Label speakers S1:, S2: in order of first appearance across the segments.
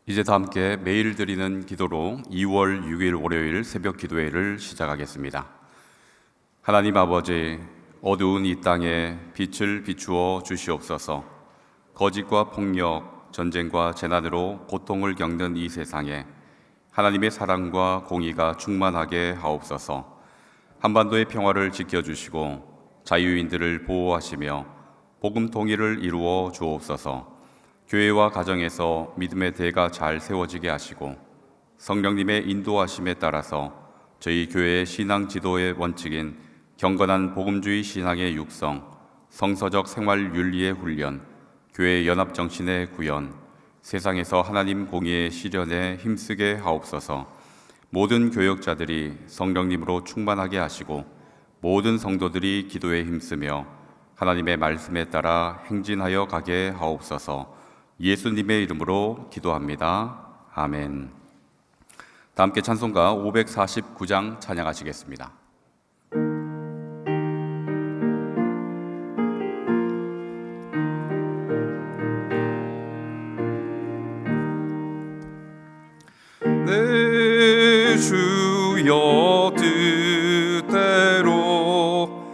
S1: 이제 다 함께 매일 드리는 기도로 2월 6일 월요일 새벽 기도회를 시작하겠습니다. 하나님 아버지, 어두운 이 땅에 빛을 비추어 주시옵소서. 거짓과 폭력, 전쟁과 재난으로 고통을 겪는 이 세상에 하나님의 사랑과 공의가 충만하게 하옵소서. 한반도의 평화를 지켜주시고 자유인들을 보호하시며 복음 통일을 이루어 주옵소서. 교회와 가정에서 믿음의 대가 잘 세워지게 하시고 성령님의 인도하심에 따라서 저희 교회의 신앙 지도의 원칙인 경건한 복음주의 신앙의 육성, 성서적 생활 윤리의 훈련, 교회 연합 정신의 구현, 세상에서 하나님 공의의 실현에 힘쓰게 하옵소서. 모든 교역자들이 성령님으로 충만하게 하시고 모든 성도들이 기도에 힘쓰며 하나님의 말씀에 따라 행진하여 가게 하옵소서. 예수님의 이름으로 기도합니다. 아멘. 다 함께 찬송가 549장 찬양하시겠습니다.
S2: 내 주여 뜻대로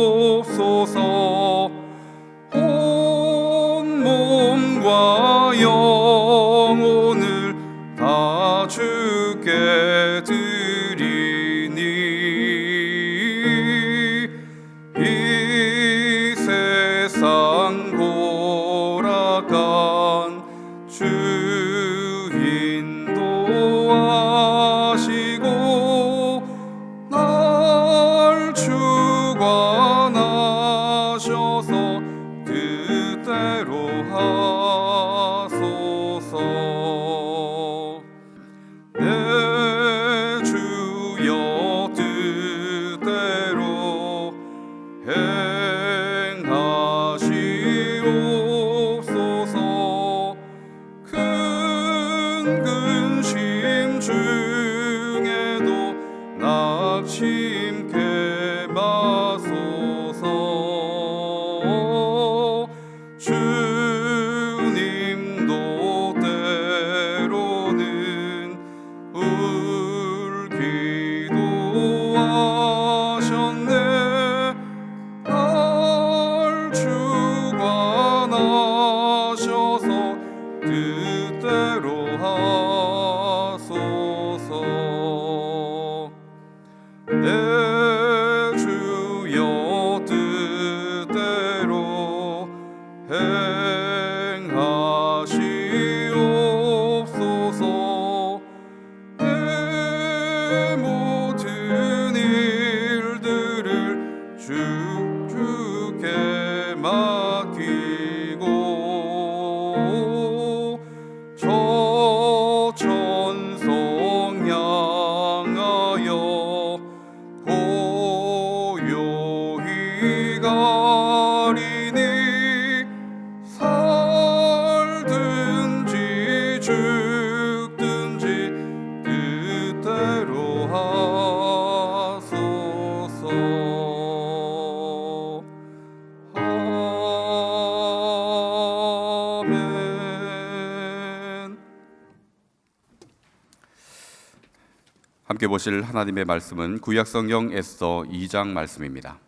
S2: 행하시옵소서. 온 몸과 영혼을 다 주께 드리니 이 세상 돌아간 주 인도하시고 날 주관하셔서 뜻대로 하소서. 내 주여 뜻대로 행하시옵소서. 큰 근심 중에도 낙심케 마소서. 주님도 때로는 울기도 하셨네. 날 주관하셔서 뜻대로 하소서. 내 주여 뜻대로 행하시옵소서. 내 모든 일들을 주께 맡기고 저 천성 향하여 고요히 가리니 살든지 죽든지 뜻대로 하소서. 아멘.
S1: 함께 보실 하나님의 말씀은 구약성경 에스더 2장 말씀입니다.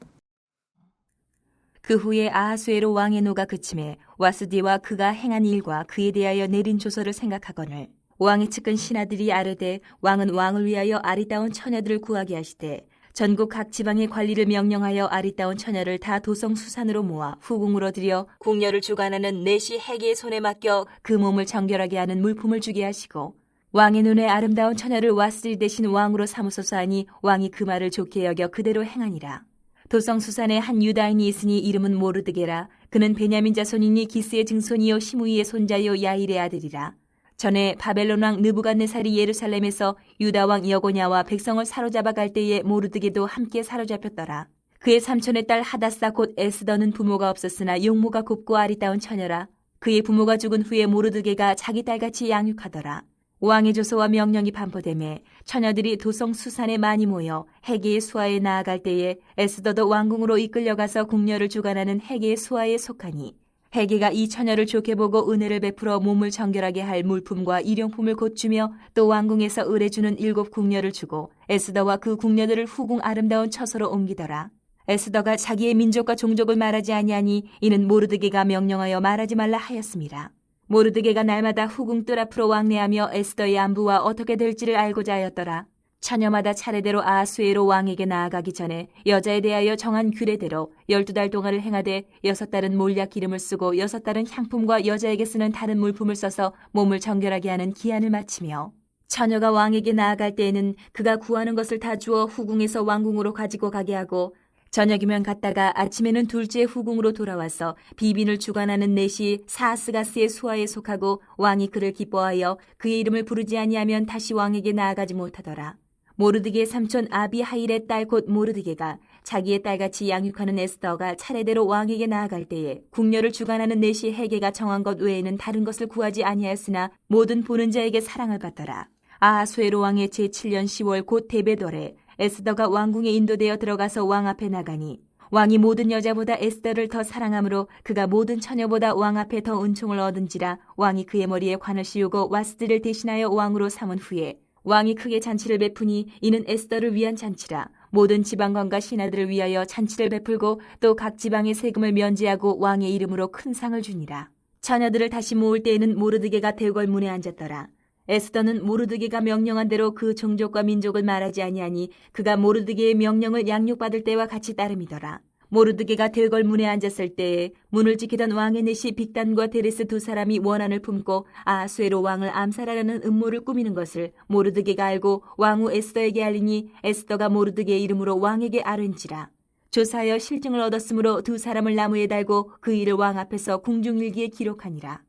S3: 그 후에 아하수에로 왕의 노가 그침에 와스디와 그가 행한 일과 그에 대하여 내린 조서를 생각하거늘 왕의 측근 신하들이 아르되 왕은 왕을 위하여 아리따운 처녀들을 구하게 하시되 전국 각 지방의 관리를 명령하여 아리따운 처녀를 다 도성 수산으로 모아 후궁으로 들여 궁녀를 주관하는 내시 해계의 손에 맡겨 그 몸을 정결하게 하는 물품을 주게 하시고 왕의 눈에 아름다운 처녀를 와스디 대신 왕으로 삼으소서 하니 왕이 그 말을 좋게 여겨 그대로 행하니라. 도성 수산에 한 유다인이 있으니 이름은 모르드게라. 그는 베냐민 자손이니 기스의 증손이요 시므이의 손자요 야일의 아들이라. 전에 바벨론 왕 느부갓네살이 예루살렘에서 유다 왕 여고냐와 백성을 사로잡아 갈 때에 모르드게도 함께 사로잡혔더라. 그의 삼촌의 딸 하다사 곧 에스더는 부모가 없었으나 용모가 곱고 아리따운 처녀라. 그의 부모가 죽은 후에 모르드게가 자기 딸같이 양육하더라. 왕의 조서와 명령이 반포되매 처녀들이 도성 수산에 많이 모여 해계의 수하에 나아갈 때에 에스더도 왕궁으로 이끌려가서 궁녀를 주관하는 해계의 수하에 속하니 헤게가 이 처녀를 좋게 보고 은혜를 베풀어 몸을 정결하게 할 물품과 일용품을 곧 주며 또 왕궁에서 의뢰주는 7 궁녀를 주고 에스더와 그 궁녀들을 후궁 아름다운 처소로 옮기더라. 에스더가 자기의 민족과 종족을 말하지 아니하니 이는 모르드게가 명령하여 말하지 말라 하였습니다. 모르드게가 날마다 후궁 뜰 앞으로 왕래하며 에스더의 안부와 어떻게 될지를 알고자 하였더라. 처녀마다 차례대로 아하수에로 왕에게 나아가기 전에 여자에 대하여 정한 규례대로 12달 동안을 행하되 6달은 몰약 기름을 쓰고 6달은 향품과 여자에게 쓰는 다른 물품을 써서 몸을 정결하게 하는 기한을 마치며 처녀가 왕에게 나아갈 때에는 그가 구하는 것을 다 주어 후궁에서 왕궁으로 가지고 가게 하고 저녁이면 갔다가 아침에는 둘째 후궁으로 돌아와서 비빈을 주관하는 넷이 사스가스의 수하에 속하고 왕이 그를 기뻐하여 그의 이름을 부르지 아니하면 다시 왕에게 나아가지 못하더라. 모르드게의 삼촌 아비하일의 딸 곧 모르드게가 자기의 딸같이 양육하는 에스더가 차례대로 왕에게 나아갈 때에 궁녀를 주관하는 넷이 헤게가 정한 것 외에는 다른 것을 구하지 아니하였으나 모든 보는 자에게 사랑을 받더라. 아하수에로 왕의 제7년 10월 곧 데베돌에 에스더가 왕궁에 인도되어 들어가서 왕 앞에 나가니 왕이 모든 여자보다 에스더를 더 사랑하므로 그가 모든 처녀보다 왕 앞에 더 은총을 얻은지라 왕이 그의 머리에 관을 씌우고 와스디를 대신하여 왕으로 삼은 후에 왕이 크게 잔치를 베푸니 이는 에스더를 위한 잔치라. 모든 지방관과 신하들을 위하여 잔치를 베풀고 또 각 지방의 세금을 면제하고 왕의 이름으로 큰 상을 주니라. 처녀들을 다시 모을 때에는 모르드게가 대궐문에 앉았더라. 에스더는 모르드게가 명령한 대로 그 종족과 민족을 말하지 아니하니 그가 모르드게의 명령을 양육받을 때와 같이 따름이더라. 모르드게가 대궐문에 앉았을 때에 문을 지키던 왕의 넷이 빅단과 데레스 2 사람이 원한을 품고 아하수에로 왕을 암살하려는 음모를 꾸미는 것을 모르드게가 알고 왕후 에스더에게 알리니 에스더가 모르드게의 이름으로 왕에게 아뢰니라. 조사하여 실증을 얻었으므로 2 사람을 나무에 달고 그 일을 왕 앞에서 궁중일기에 기록하니라.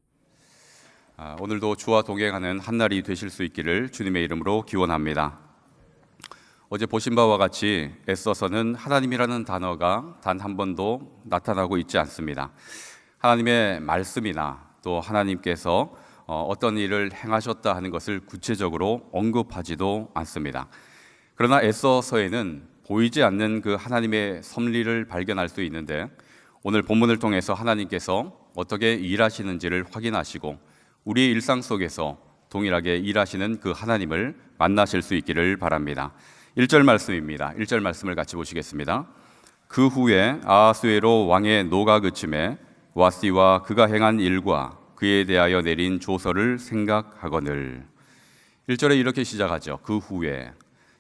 S1: 오늘도 주와 동행하는 한 날이 되실 수 있기를 주님의 이름으로 기원합니다. 어제 보신 바와 같이 애써서는 하나님이라는 단어가 단 한 번도 나타나고 있지 않습니다. 하나님의 말씀이나 또 하나님께서 어떤 일을 행하셨다 하는 것을 구체적으로 언급하지도 않습니다. 그러나 애써서에는 보이지 않는 그 하나님의 섭리를 발견할 수 있는데 오늘 본문을 통해서 하나님께서 어떻게 일하시는지를 확인하시고 우리의 일상 속에서 동일하게 일하시는 그 하나님을 만나실 수 있기를 바랍니다. 1절 말씀입니다. 1절 말씀을 같이 보시겠습니다. 그 후에 아하수에로 왕의 노가 그침에 와스디와 그가 행한 일과 그에 대하여 내린 조서를 생각하거늘. 1절에 이렇게 시작하죠. 그 후에.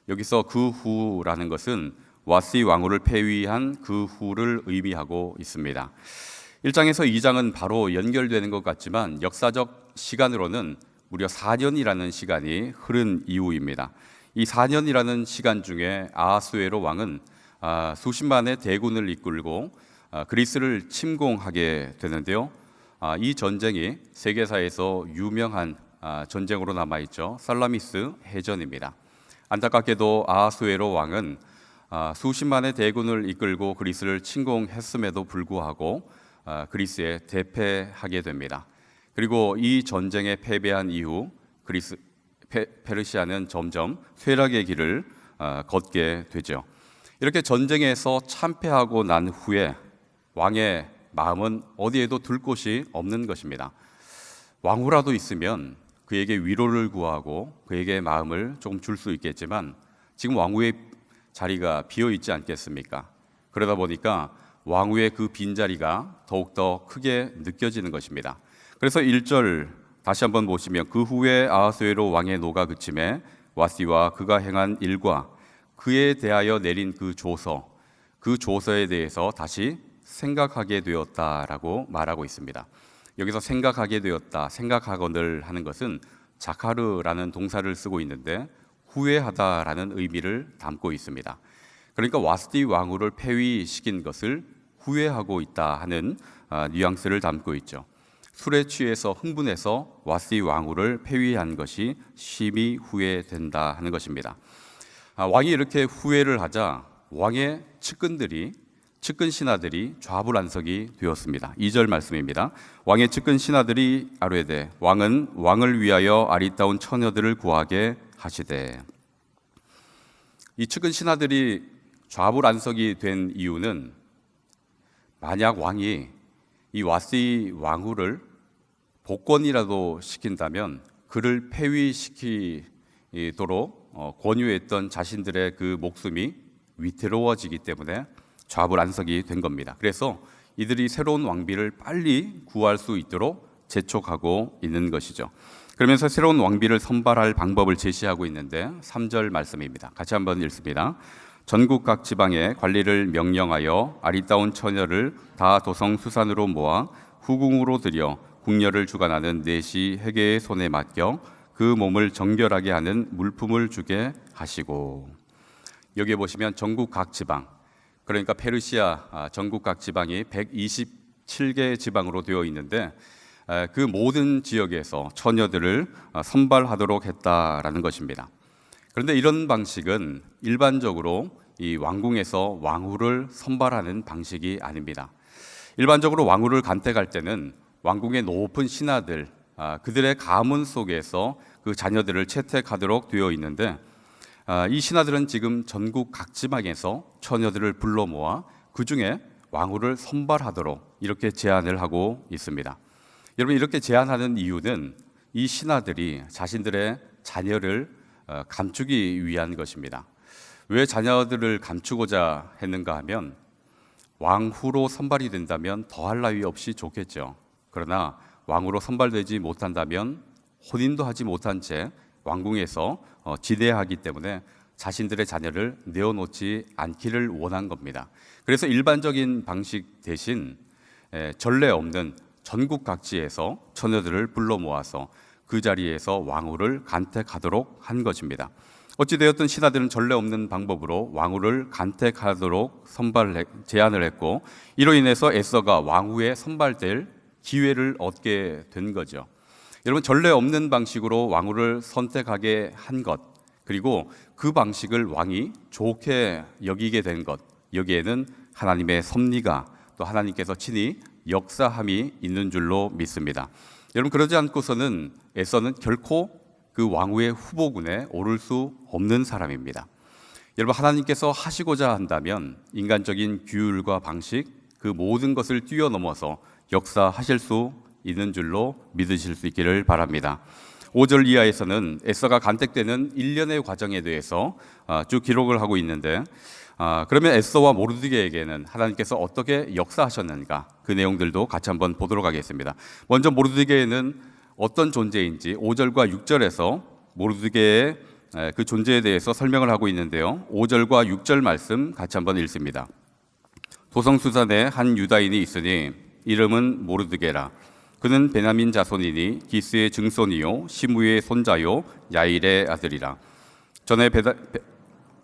S1: 여기서 그 후라는 것은 와스디 왕후를 폐위한 그 후를 의미하고 있습니다. 1장에서 2장은 바로 연결되는 것 같지만 역사적 시간으로는 무려 4년이라는 시간이 흐른 이후입니다. 이 4년이라는 시간 중에 아하수에로 왕은 수십만의 대군을 이끌고 그리스를 침공하게 되는데요. 이 전쟁이 세계사에서 유명한 전쟁으로 남아있죠. 살라미스 해전입니다. 안타깝게도 아하수에로 왕은 수십만의 대군을 이끌고 그리스를 침공했음에도 불구하고 그리스에 대패하게 됩니다. 그리고 이 전쟁에 패배한 이후 페르시아는 점점 쇠락의 길을 걷게 되죠. 이렇게 전쟁에서 참패하고 난 후에 왕의 마음은 어디에도 둘 곳이 없는 것입니다. 왕후라도 있으면 그에게 위로를 구하고 그에게 마음을 조금 줄 수 있겠지만 지금 왕후의 자리가 비어 있지 않겠습니까? 그러다 보니까 왕후의 그 빈자리가 더욱더 크게 느껴지는 것입니다. 그래서 1절 다시 한번 보시면 그 후에 아하수에로 왕의 노가 그침에 와스디와 그가 행한 일과 그에 대하여 내린 그 조서에 대해서 다시 생각하게 되었다라고 말하고 있습니다. 여기서 생각하게 되었다, 생각하거늘 하는 것은 자카르라는 동사를 쓰고 있는데 후회하다라는 의미를 담고 있습니다. 그러니까 와스디 왕후를 폐위시킨 것을 후회하고 있다 하는 뉘앙스를 담고 있죠. 술에 취해서 흥분해서 와스디 왕후를 폐위한 것이 심히 후회된다 하는 것입니다. 왕이 이렇게 후회를 하자 왕의 측근 신하들이 좌불안석이 되었습니다. 2절 말씀입니다. 왕의 측근 신하들이 아뢰되 왕은 왕을 위하여 아리따운 처녀들을 구하게 하시되. 이 측근 신하들이 좌불안석이 된 이유는 만약 왕이 이 와시 왕후를 복권이라도 시킨다면 그를 폐위시키도록 권유했던 자신들의 그 목숨이 위태로워지기 때문에 좌불안석이 된 겁니다. 그래서 이들이 새로운 왕비를 빨리 구할 수 있도록 재촉하고 있는 것이죠. 그러면서 새로운 왕비를 선발할 방법을 제시하고 있는데 3절 말씀입니다. 같이 한번 읽습니다. 전국 각 지방에 관리를 명령하여 아리따운 처녀를 다 도성 수산으로 모아 후궁으로 들여 궁녀를 주관하는 내시 회계의 손에 맡겨 그 몸을 정결하게 하는 물품을 주게 하시고. 여기에 보시면 전국 각 지방, 그러니까 페르시아 전국 각 지방이 127개 지방으로 되어 있는데 그 모든 지역에서 처녀들을 선발하도록 했다라는 것입니다. 그런데 이런 방식은 일반적으로 이 왕궁에서 왕후를 선발하는 방식이 아닙니다. 일반적으로 왕후를 간택할 때는 왕궁의 높은 신하들, 그들의 가문 속에서 그 자녀들을 채택하도록 되어 있는데 이 신하들은 지금 전국 각 지방에서 처녀들을 불러 모아 그 중에 왕후를 선발하도록 이렇게 제안을 하고 있습니다. 여러분, 이렇게 제안하는 이유는 이 신하들이 자신들의 자녀를 감추기 위한 것입니다. 왜 자녀들을 감추고자 했는가 하면 왕후로 선발이 된다면 더할 나위 없이 좋겠죠. 그러나 왕후로 선발되지 못한다면 혼인도 하지 못한 채 왕궁에서 지내하기 때문에 자신들의 자녀를 내어놓지 않기를 원한 겁니다. 그래서 일반적인 방식 대신 전례 없는 전국 각지에서 처녀들을 불러 모아서 그 자리에서 왕후를 간택하도록 한 것입니다. 어찌되었든 신하들은 전례 없는 방법으로 왕후를 간택하도록 제안을 했고, 이로 인해서 에서가 왕후에 선발될 기회를 얻게 된 거죠. 여러분, 전례 없는 방식으로 왕후를 선택하게 한 것, 그리고 그 방식을 왕이 좋게 여기게 된 것, 여기에는 하나님의 섭리가, 또 하나님께서 친히 역사함이 있는 줄로 믿습니다. 여러분, 그러지 않고서는 에서는 결코 그 왕후의 후보군에 오를 수 없는 사람입니다. 여러분, 하나님께서 하시고자 한다면 인간적인 규율과 방식, 그 모든 것을 뛰어넘어서 역사하실 수 있는 줄로 믿으실 수 있기를 바랍니다. 5절 이하에서는 에서가 간택되는 일련의 과정에 대해서 쭉 기록을 하고 있는데, 그러면 에서와 모르드게에게는 하나님께서 어떻게 역사하셨는가, 그 내용들도 같이 한번 보도록 하겠습니다. 먼저 모르드게는 어떤 존재인지 5절과 6절에서 모르드게의 그 존재에 대해서 설명을 하고 있는데요. 5절과 6절 말씀 같이 한번 읽습니다. 도성수산에 한 유다인이 있으니 이름은 모르드게라. 그는 베냐민 자손이니 기스의 증손이요 시므의 손자요 야일의 아들이라. 전에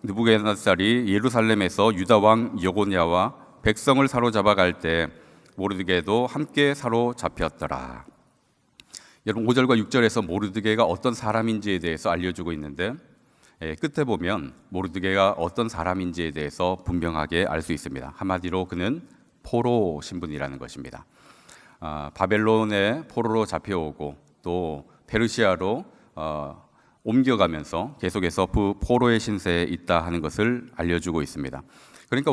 S1: 느부갓네살이 예루살렘에서 유다 왕 여고냐와 백성을 사로잡아 갈 때 모르드게도 함께 사로잡혔더라. 여러분, 5절과 6절에서 모르드게가 어떤 사람인지에 대해서 알려주고 있는데, 끝에 보면 모르드게가 어떤 사람인지에 대해서 분명하게 알 수 있습니다. 한마디로 그는 포로 신분이라는 것입니다. 바벨론의 포로로 잡혀오고 또 페르시아로 옮겨가면서 계속해서 그 포로의 신세에 있다 하는 것을 알려주고 있습니다. 그러니까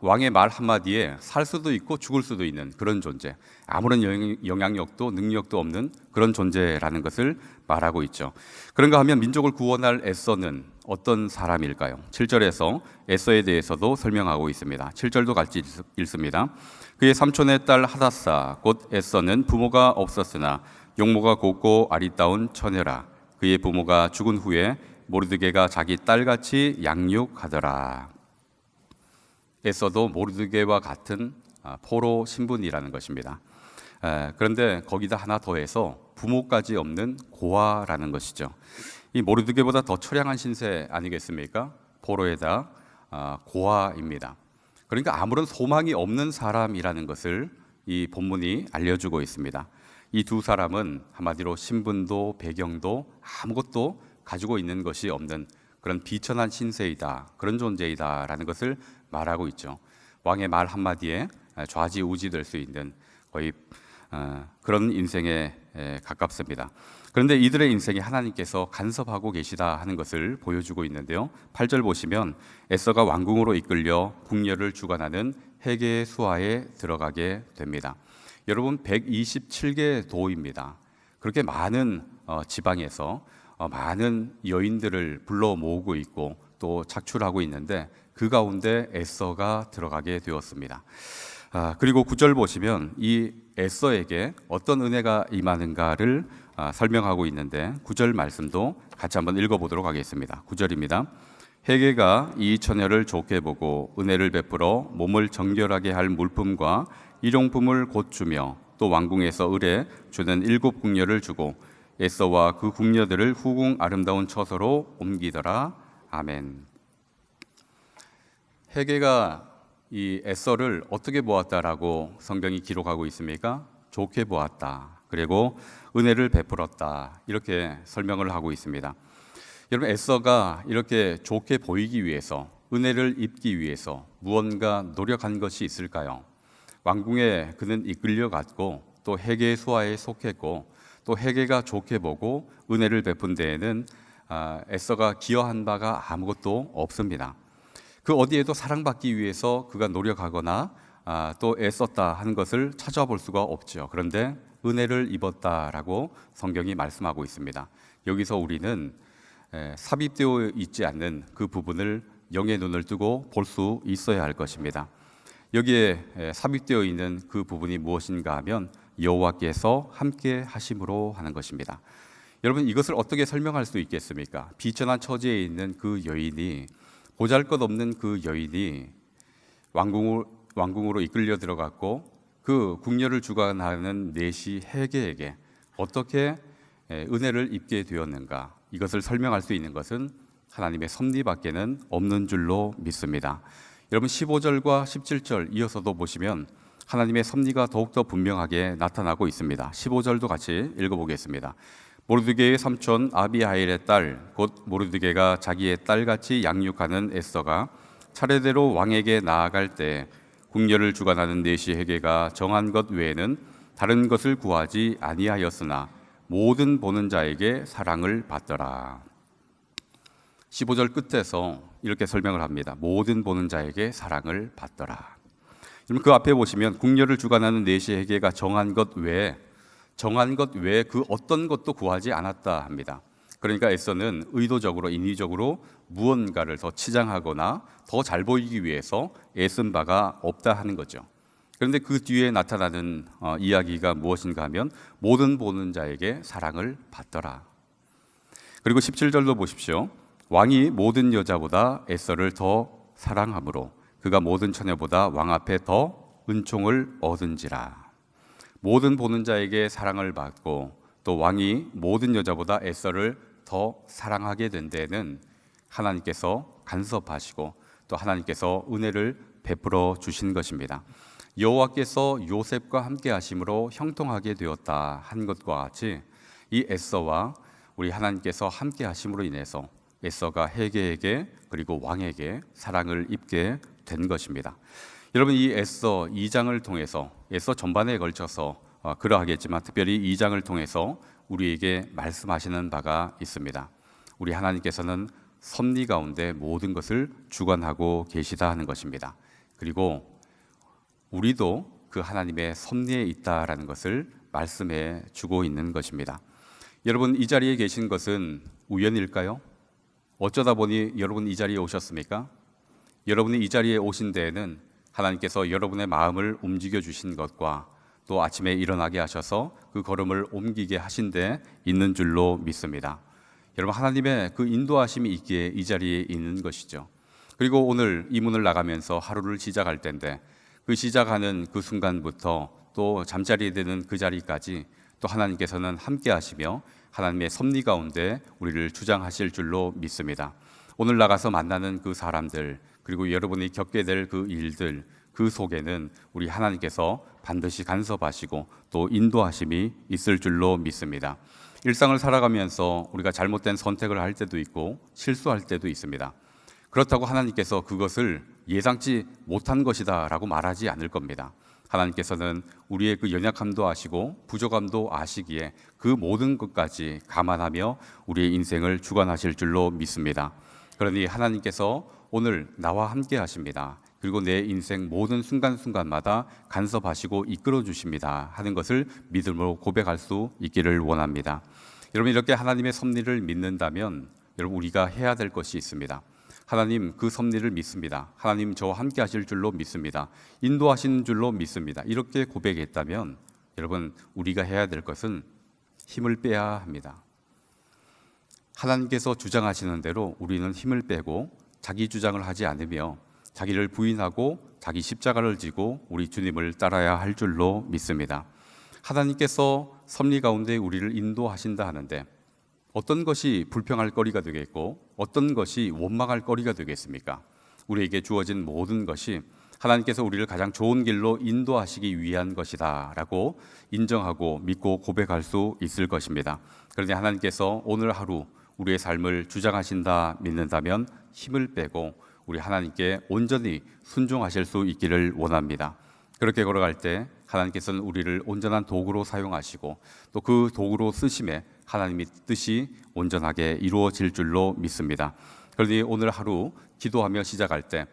S1: 왕의 말 한마디에 살 수도 있고 죽을 수도 있는 그런 존재, 아무런 영향력도 능력도 없는 그런 존재라는 것을 말하고 있죠. 그런가 하면 민족을 구원할 에서는 어떤 사람일까요? 7절에서 에서에 대해서도 설명하고 있습니다. 7절도 같이 읽습니다. 그의 삼촌의 딸 하닷사 곧 에서는 부모가 없었으나 용모가 곱고 아리따운 처녀라. 그의 부모가 죽은 후에 모르드게가 자기 딸같이 양육하더라. 에서도 모르드게와 같은 포로 신분이라는 것입니다. 그런데 거기다 하나 더해서 부모까지 없는 고아라는 것이죠. 이 모르드게보다 더 처량한 신세 아니겠습니까? 포로에다 고아입니다. 그러니까 아무런 소망이 없는 사람이라는 것을 이 본문이 알려주고 있습니다. 이 두 사람은 한마디로 신분도 배경도 아무것도 가지고 있는 것이 없는 그런 비천한 신세이다, 그런 존재이다라는 것을 말하고 있죠. 왕의 말 한마디에 좌지우지될 수 있는 거의 그런 인생에 가깝습니다. 그런데 이들의 인생에 하나님께서 간섭하고 계시다 하는 것을 보여주고 있는데요. 8절 보시면 에서가 왕궁으로 이끌려 궁녀를 주관하는 헤게의 수하에 들어가게 됩니다. 여러분 127개 도입니다. 그렇게 많은 지방에서 많은 여인들을 불러 모으고 있고 또 착출하고 있는데 그 가운데 에서가 들어가게 되었습니다. 그리고 9절 보시면 이 에서에게 어떤 은혜가 임하는가를 설명하고 있는데 9절 말씀도 같이 한번 읽어보도록 하겠습니다. 9절입니다. 헤게가 이 처녀를 좋게 보고 은혜를 베풀어 몸을 정결하게 할 물품과 일용품을 곧 주며 또 왕궁에서 을에 주는 7 궁녀를 주고 에서와 그 궁녀들을 후궁 아름다운 처소로 옮기더라. 아멘. 헤게가 이 에서를 어떻게 보았다라고 성경이 기록하고 있습니까? 좋게 보았다. 그리고 은혜를 베풀었다. 이렇게 설명을 하고 있습니다. 여러분, 에서가 이렇게 좋게 보이기 위해서, 은혜를 입기 위해서 무언가 노력한 것이 있을까요? 왕궁에 그는 이끌려갔고 또 헤게의 수하에 속했고 또 헤게가 좋게 보고 은혜를 베푼 데에는 에서가 기여한 바가 아무것도 없습니다. 그 어디에도 사랑받기 위해서 그가 노력하거나 또 애썼다 하는 것을 찾아볼 수가 없죠. 그런데 은혜를 입었다라고 성경이 말씀하고 있습니다. 여기서 우리는 삽입되어 있지 않는 그 부분을 영의 눈을 뜨고 볼 수 있어야 할 것입니다. 여기에 삽입되어 있는 그 부분이 무엇인가 하면 여호와께서 함께 하심으로 하는 것입니다. 여러분, 이것을 어떻게 설명할 수 있겠습니까? 비천한 처지에 있는 그 여인이, 보잘것없는 그 여인이 왕궁으로 이끌려 들어갔고 그 궁녀를 주관하는 내시 헤게에게 어떻게 은혜를 입게 되었는가, 이것을 설명할 수 있는 것은 하나님의 섭리밖에는 없는 줄로 믿습니다. 여러분, 15절과 17절 이어서도 보시면 하나님의 섭리가 더욱더 분명하게 나타나고 있습니다. 15절도 같이 읽어보겠습니다. 모르드게의 삼촌 아비하일의 딸, 곧 모르드게가 자기의 딸같이 양육하는 에스더가 차례대로 왕에게 나아갈 때 궁녀를 주관하는 내시 헤게가 정한 것 외에는 다른 것을 구하지 아니하였으나 모든 보는 자에게 사랑을 받더라. 15절 끝에서 이렇게 설명을 합니다. 모든 보는 자에게 사랑을 받더라. 그럼 그 앞에 보시면 궁녀를 주관하는 내시 헤게가 정한 것 외에 그 어떤 것도 구하지 않았다 합니다. 그러니까 에서는 의도적으로, 인위적으로 무언가를 더 치장하거나 더 잘 보이기 위해서 애쓴 바가 없다 하는 거죠. 그런데 그 뒤에 나타나는 이야기가 무엇인가 하면 모든 보는 자에게 사랑을 받더라. 그리고 17절도 보십시오. 왕이 모든 여자보다 에서를 더 사랑하므로 그가 모든 처녀보다 왕 앞에 더 은총을 얻은지라. 모든 보는 자에게 사랑을 받고 또 왕이 모든 여자보다 에서를 더 사랑하게 된 데에는 하나님께서 간섭하시고 또 하나님께서 은혜를 베풀어 주신 것입니다. 여호와께서 요셉과 함께 하심으로 형통하게 되었다 한 것과 같이 이 에서와 우리 하나님께서 함께 하심으로 인해서 에서가 헤게에게 그리고 왕에게 사랑을 입게 된 것입니다. 여러분, 이 에서 2장을 통해서, 에서 전반에 걸쳐서 그러하겠지만 특별히 2장을 통해서 우리에게 말씀하시는 바가 있습니다. 우리 하나님께서는 섭리 가운데 모든 것을 주관하고 계시다 하는 것입니다. 그리고 우리도 그 하나님의 섭리에 있다라는 것을 말씀해 주고 있는 것입니다. 여러분, 이 자리에 계신 것은 우연일까요? 어쩌다 보니 여러분 이 자리에 오셨습니까? 여러분이 이 자리에 오신 데에는 하나님께서 여러분의 마음을 움직여 주신 것과 또 아침에 일어나게 하셔서 그 걸음을 옮기게 하신 데 있는 줄로 믿습니다. 여러분, 하나님의 그 인도하심이 있기에 이 자리에 있는 것이죠. 그리고 오늘 이 문을 나가면서 하루를 시작할 텐데 그 시작하는 그 순간부터 또 잠자리에 드는 그 자리까지 또 하나님께서는 함께 하시며 하나님의 섭리 가운데 우리를 주장하실 줄로 믿습니다. 오늘 나가서 만나는 그 사람들, 그리고 여러분이 겪게 될 그 일들, 그 속에는 우리 하나님께서 반드시 간섭하시고 또 인도하심이 있을 줄로 믿습니다. 일상을 살아가면서 우리가 잘못된 선택을 할 때도 있고 실수할 때도 있습니다. 그렇다고 하나님께서 그것을 예상치 못한 것이다 라고 말하지 않을 겁니다. 하나님께서는 우리의 그 연약함도 아시고 부족함도 아시기에 그 모든 것까지 감안하며 우리의 인생을 주관하실 줄로 믿습니다. 그러니 하나님께서 오늘 나와 함께 하십니다. 그리고 내 인생 모든 순간순간마다 간섭하시고 이끌어 주십니다 하는 것을 믿음으로 고백할 수 있기를 원합니다. 여러분, 이렇게 하나님의 섭리를 믿는다면 여러분, 우리가 해야 될 것이 있습니다. 하나님, 그 섭리를 믿습니다. 하나님, 저와 함께 하실 줄로 믿습니다. 인도하시는 줄로 믿습니다. 이렇게 고백했다면 여러분, 우리가 해야 될 것은 힘을 빼야 합니다. 하나님께서 주장하시는 대로 우리는 힘을 빼고 자기 주장을 하지 않으며 자기를 부인하고 자기 십자가를 지고 우리 주님을 따라야 할 줄로 믿습니다. 하나님께서 섭리 가운데 우리를 인도하신다 하는데 어떤 것이 불평할 거리가 되겠고 어떤 것이 원망할 거리가 되겠습니까? 우리에게 주어진 모든 것이 하나님께서 우리를 가장 좋은 길로 인도하시기 위한 것이다 라고 인정하고 믿고 고백할 수 있을 것입니다. 그런데 하나님께서 오늘 하루 우리의 삶을 주장하신다 믿는다면 힘을 빼고 우리 하나님께 온전히 순종하실 수 있기를 원합니다. 그렇게 걸어갈 때 하나님께서는 우리를 온전한 도구로 사용하시고 또 그 도구로 쓰심에 하나님의 뜻이 온전하게 이루어질 줄로 믿습니다. 그러니 오늘 하루 기도하며 시작할 때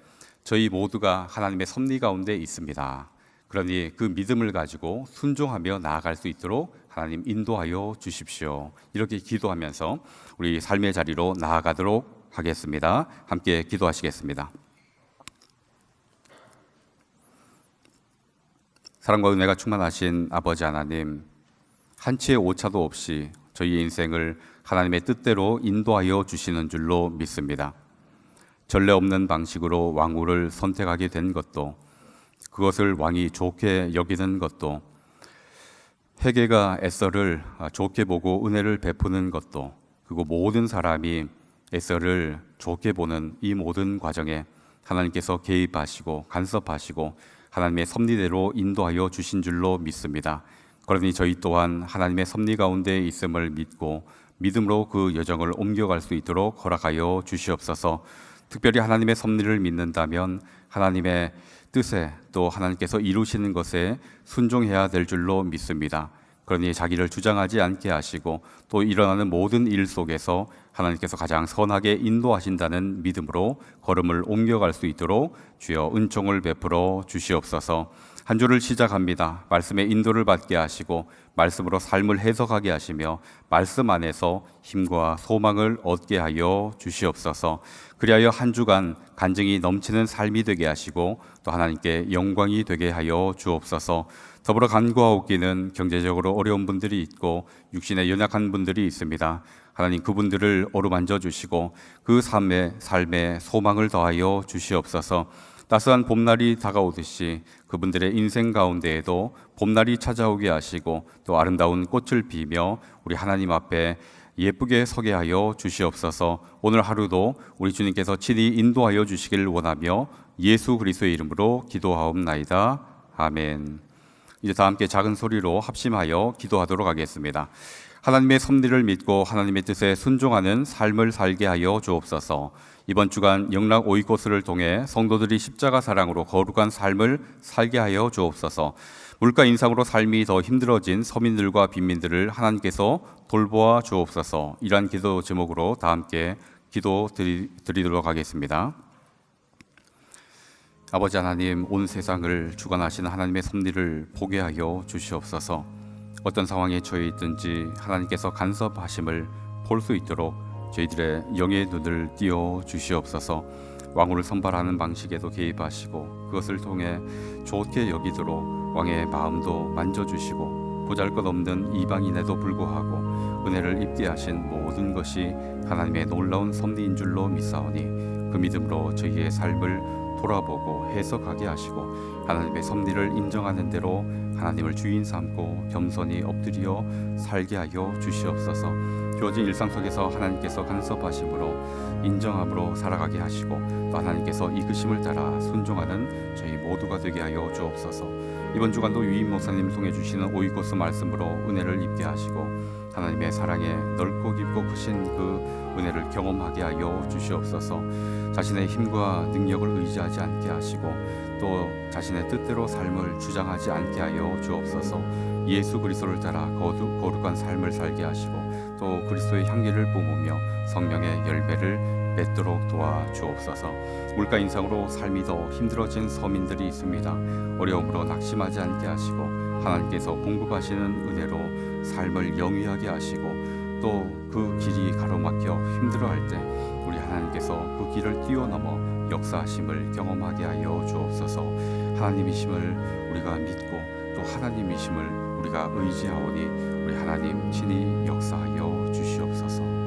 S1: 저희 모두가 하나님의 섭리 가운데 있습니다. 그러니 그 믿음을 가지고 순종하며 나아갈 수 있도록 하나님 인도하여 주십시오. 이렇게 기도하면서 우리 삶의 자리로 나아가도록 하겠습니다. 함께 기도하시겠습니다. 사랑과 은혜가 충만하신 아버지 하나님, 한치의 오차도 없이 저희 인생을 하나님의 뜻대로 인도하여 주시는 줄로 믿습니다. 전례 없는 방식으로 왕후를 선택하게 된 것도, 그것을 왕이 좋게 여기는 것도, 헤게가 에서를 좋게 보고 은혜를 베푸는 것도, 그리고 모든 사람이 에서를 좋게 보는 이 모든 과정에 하나님께서 개입하시고 간섭하시고 하나님의 섭리대로 인도하여 주신 줄로 믿습니다. 그러니 저희 또한 하나님의 섭리 가운데 있음을 믿고 믿음으로 그 여정을 옮겨갈 수 있도록 허락하여 주시옵소서. 특별히 하나님의 섭리를 믿는다면 하나님의 뜻에 또 하나님께서 이루시는 것에 순종해야 될 줄로 믿습니다. 그러니 자기를 주장하지 않게 하시고 또 일어나는 모든 일 속에서 하나님께서 가장 선하게 인도하신다는 믿음으로 걸음을 옮겨갈 수 있도록 주여 은총을 베풀어 주시옵소서. 한 주를 시작합니다. 말씀의 인도를 받게 하시고 말씀으로 삶을 해석하게 하시며 말씀 안에서 힘과 소망을 얻게 하여 주시옵소서. 그리하여 한 주간 간증이 넘치는 삶이 되게 하시고 또 하나님께 영광이 되게 하여 주옵소서. 더불어 간구하옵기는 경제적으로 어려운 분들이 있고 육신에 연약한 분들이 있습니다. 하나님, 그분들을 어루만져 주시고 그 삶에 소망을 더하여 주시옵소서. 따스한 봄날이 다가오듯이 그분들의 인생 가운데에도 봄날이 찾아오게 하시고 또 아름다운 꽃을 피며 우리 하나님 앞에 예쁘게 서게 하여 주시옵소서. 오늘 하루도 우리 주님께서 친히 인도하여 주시기를 원하며 예수 그리스도의 이름으로 기도하옵나이다. 아멘. 이제 다 함께 작은 소리로 합심하여 기도하도록 하겠습니다. 하나님의 섭리를 믿고 하나님의 뜻에 순종하는 삶을 살게 하여 주옵소서. 이번 주간 영락 오이코스를 통해 성도들이 십자가 사랑으로 거룩한 삶을 살게 하여 주옵소서. 물가 인상으로 삶이 더 힘들어진 서민들과 빈민들을 하나님께서 돌보아 주옵소서. 이러한 기도 제목으로 다 함께 기도 드리도록 하겠습니다. 아버지 하나님, 온 세상을 주관하시는 하나님의 섭리를 보게 하여 주시옵소서. 어떤 상황에 처해 있든지 하나님께서 간섭하심을 볼 수 있도록 저희들의 영의 눈을 띄워 주시옵소서. 왕후를 선발하는 방식에도 개입하시고 그것을 통해 좋게 여기도록 왕의 마음도 만져주시고 보잘것없는 이방인에도 불구하고 은혜를 입게 하신 모든 것이 하나님의 놀라운 섭리인 줄로 믿사오니 그 믿음으로 저희의 삶을 돌아보고 해석하게 하시고 하나님의 섭리를 인정하는 대로 하나님을 주인 삼고 겸손히 엎드려 살게 하여 주시옵소서. 주어진 일상 속에서 하나님께서 간섭하심으로 인정함으로 살아가게 하시고 또 하나님께서 이끄심을 따라 순종하는 저희 모두가 되게 하여 주옵소서. 이번 주간도 유임 목사님 통해 주시는 오이코스 말씀으로 은혜를 입게 하시고 하나님의 사랑에 넓고 깊고 크신 그 은혜를 경험하게 하여 주시옵소서. 자신의 힘과 능력을 의지하지 않게 하시고 또 자신의 뜻대로 삶을 주장하지 않게 하여 주옵소서. 예수 그리스도를 따라 거룩한 삶을 살게 하시고 또 그리스도의 향기를 뿜으며 성령의 열매를 뵙도록 도와주옵소서. 물가 인상으로 삶이 더 힘들어진 서민들이 있습니다. 어려움으로 낙심하지 않게 하시고 하나님께서 공급하시는 은혜로 삶을 영위하게 하시고 또 그 길이 가로막혀 힘들어할 때 우리 하나님께서 그 길을 뛰어넘어 역사하심을 경험하게 하여 주옵소서. 하나님이심을 우리가 믿고 또 하나님이심을 우리가 의지하오니 우리 하나님 친히 역사하여 주시옵소서.